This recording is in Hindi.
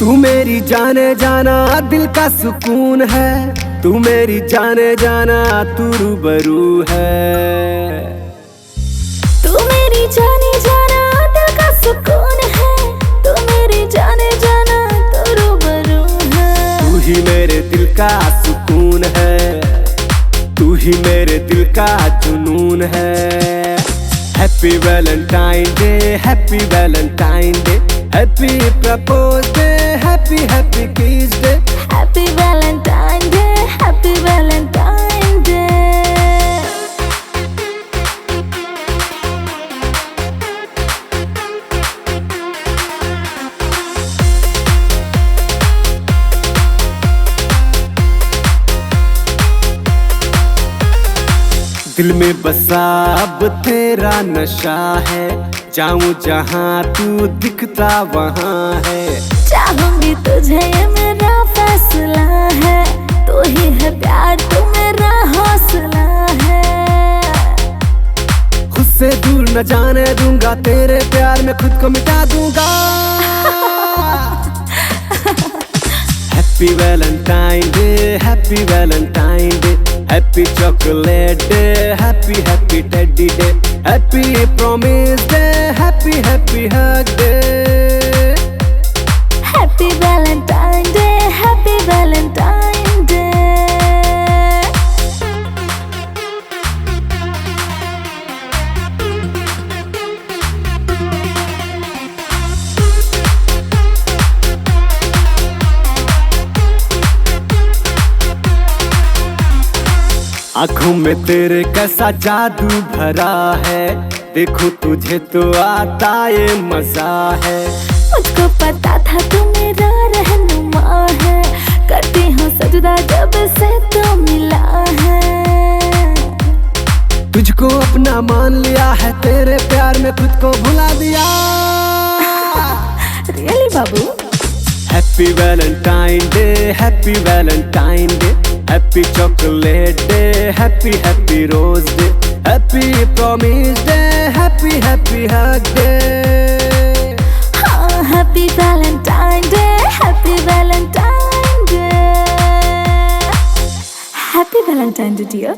तू मेरी जाने जाना दिल का सुकून है, तू मेरी जाने जाना तू रूबरू है। तू मेरी जाने जाना दिल का सुकून है, तू मेरी जाने जाना तू रूबरू है। तू ही मेरे दिल का सुकून है, तू ही मेरे दिल का जुनून है। Happy Valentine day, happy Valentine day, happy propose day, happy happy kiss day. Happy Valentine day, happy Valentine day. दिल में बसा अब तेरा नशा है, जाऊं जहां तू दिखता वहां है। चाहूंगी तुझे ये मेरा फैसला है, तू ही है प्यार तू मेरा हौसला है। खुद से दूर न जाने दूंगा, तेरे प्यार में खुद को मिटा दूंगा। Happy Valentine day, happy Valentine day, happy chocolate day, happy happy teddy day, happy promise day, happy happy hug day. Happy Valentine day, happy Valentine day. आँखों में तेरे कैसा जादू भरा है, देखो तुझे तो आता ये मजा है। मुझको पता था तू मेरा रहनुमा है, करती हूँ सजदा जब से तो मिला है। तुझको अपना मान लिया है, तेरे प्यार में खुद को भुला दिया। रियली बाबू। Happy Valentine day, happy Valentine day, happy chocolate day, happy happy rose day, happy promise day, happy happy hug day. हाँ, happy Valentine day, happy Valentine day. Happy Valentine day dear.